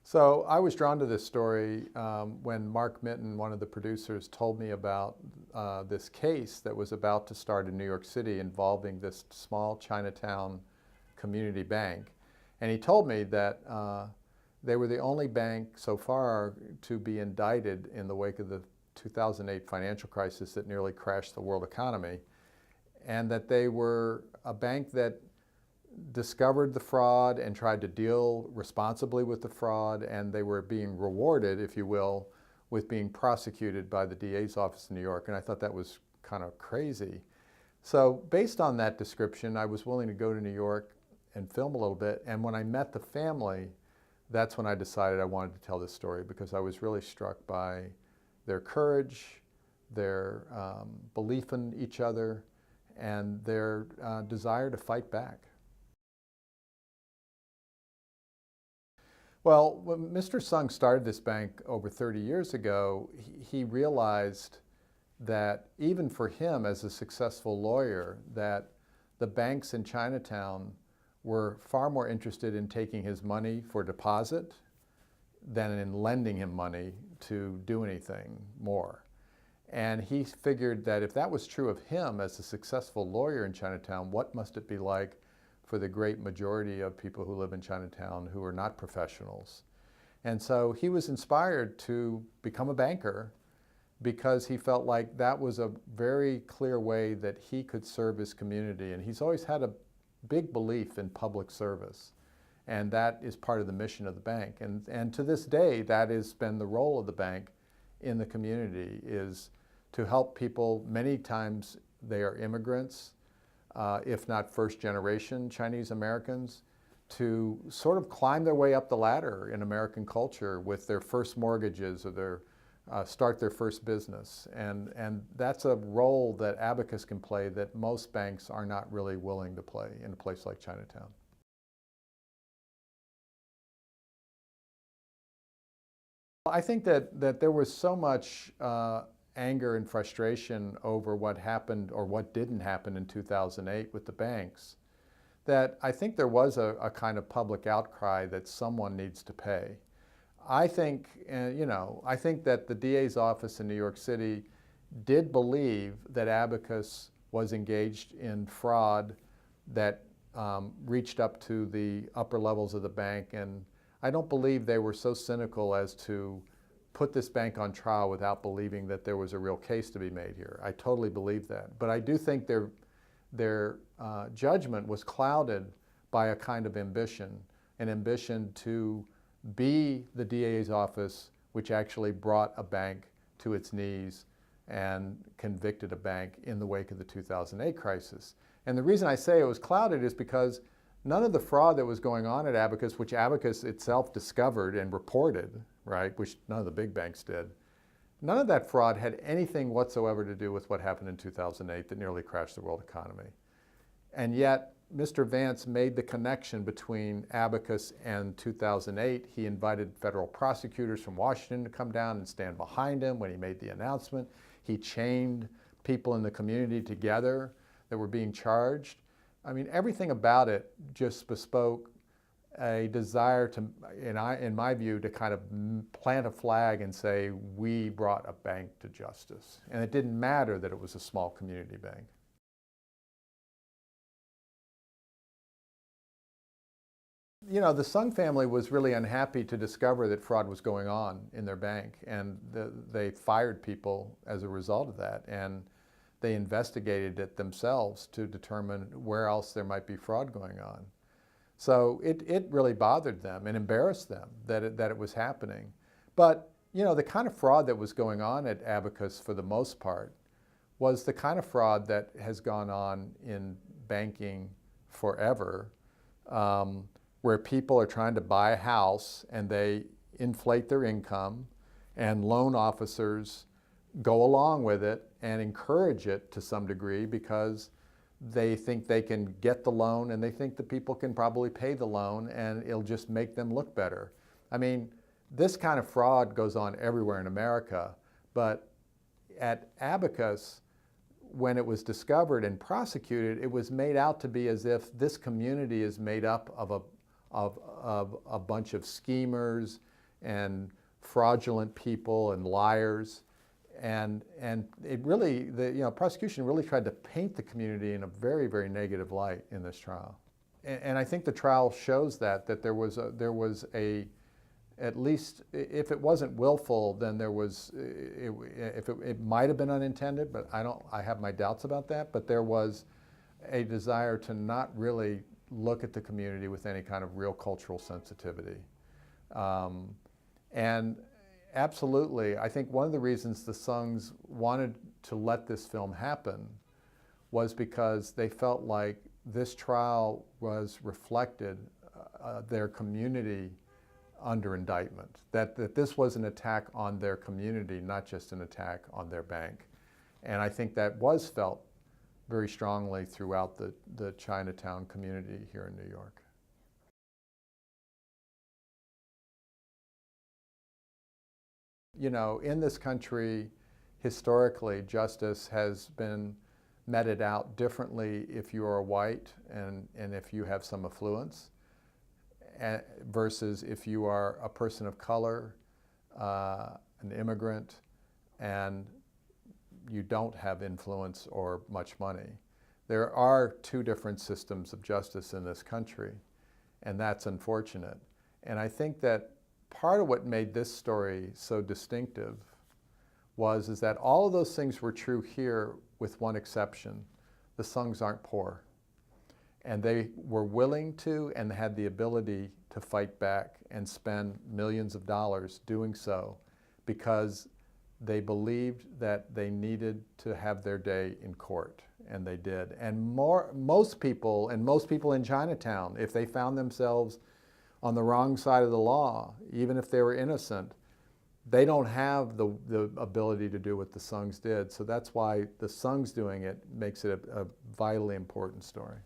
So I was drawn to this story when Mark Minton, one of the producers, told me about this case that was about to start in New York City involving this small Chinatown community bank. And he told me that they were the only bank so far to be indicted in the wake of the 2008 financial crisis that nearly crashed the world economy, and that they were a bank that discovered the fraud and tried to deal responsibly with the fraud, and they were being rewarded, if you will, with being prosecuted by the DA's office in New York. And I thought that was kind of crazy. So based on that description, I was willing to go to New York and film a little bit. And when I met the family, that's when I decided I wanted to tell this story, because I was really struck by their courage, their belief in each other, and their desire to fight back. Well, when Mr. Sung started this bank over 30 years ago, he realized that even for him as a successful lawyer, that the banks in Chinatown were far more interested in taking his money for deposit than in lending him money to do anything more. And he figured that if that was true of him as a successful lawyer in Chinatown, what must it be like for the great majority of people who live in Chinatown who are not professionals? And so he was inspired to become a banker because he felt like that was a very clear way that he could serve his community. And he's always had a big belief in public service. And that is part of the mission of the bank. And to this day, that has been the role of the bank in the community, is to help people. Many times they are immigrants, if not first-generation Chinese Americans, to sort of climb their way up the ladder in American culture with their first mortgages or their start their first business. And that's a role that Abacus can play that most banks are not really willing to play in a place like Chinatown. I think that there was so much anger and frustration over what happened or what didn't happen in 2008 with the banks, that I think there was a kind of public outcry that someone needs to pay. I think, I think that the DA's office in New York City did believe that Abacus was engaged in fraud that reached up to the upper levels of the bank, and I don't believe they were so cynical as to put this bank on trial without believing that there was a real case to be made here. I totally believe that. But I do think their judgment was clouded by a kind of ambition, an ambition to be the DA's office, which actually brought a bank to its knees and convicted a bank in the wake of the 2008 crisis. And the reason I say it was clouded is because none of the fraud that was going on at Abacus, which Abacus itself discovered and reported, right, which none of the big banks did, none of that fraud had anything whatsoever to do with what happened in 2008 that nearly crashed the world economy. And yet, Mr. Vance made the connection between Abacus and 2008. He invited federal prosecutors from Washington to come down and stand behind him when he made the announcement. He chained people in the community together that were being charged. I mean, everything about it just bespoke a desire to, in my view, to kind of plant a flag and say, we brought a bank to justice. And it didn't matter that it was a small community bank. You know, the Sung family was really unhappy to discover that fraud was going on in their bank, and they fired people as a result of that, and they investigated it themselves to determine where else there might be fraud going on. So it really bothered them and embarrassed them that it was happening. But, you know, the kind of fraud that was going on at Abacus for the most part was the kind of fraud that has gone on in banking forever, where people are trying to buy a house and they inflate their income, and loan officers go along with it and encourage it to some degree because they think they can get the loan and they think the people can probably pay the loan and it'll just make them look better. I mean, this kind of fraud goes on everywhere in America, but at Abacus, when it was discovered and prosecuted, it was made out to be as if this community is made up of a bunch of schemers and fraudulent people and liars. And it really, the prosecution really tried to paint the community in a very, very negative light in this trial. And I think the trial shows that there was a at least, if it wasn't willful, then there was, it might have been unintended, but I have my doubts about that, but there was a desire to not really look at the community with any kind of real cultural sensitivity. And absolutely, I think one of the reasons the Songs wanted to let this film happen was because they felt like this trial was reflected their community under indictment, that this was an attack on their community, not just an attack on their bank. And I think that was felt very strongly throughout the Chinatown community here in New York. You know, in this country, historically, justice has been meted out differently if you are white and if you have some affluence, versus if you are a person of color, an immigrant, and you don't have influence or much money. There are two different systems of justice in this country, and that's unfortunate. And I think that part of what made this story so distinctive is that all of those things were true here with one exception. The Songs aren't poor. And they were willing to and had the ability to fight back and spend millions of dollars doing so because they believed that they needed to have their day in court, and they did. And most people in Chinatown, if they found themselves on the wrong side of the law, even if they were innocent, they don't have the ability to do what the Songs did. So that's why the Songs doing it makes it a vitally important story.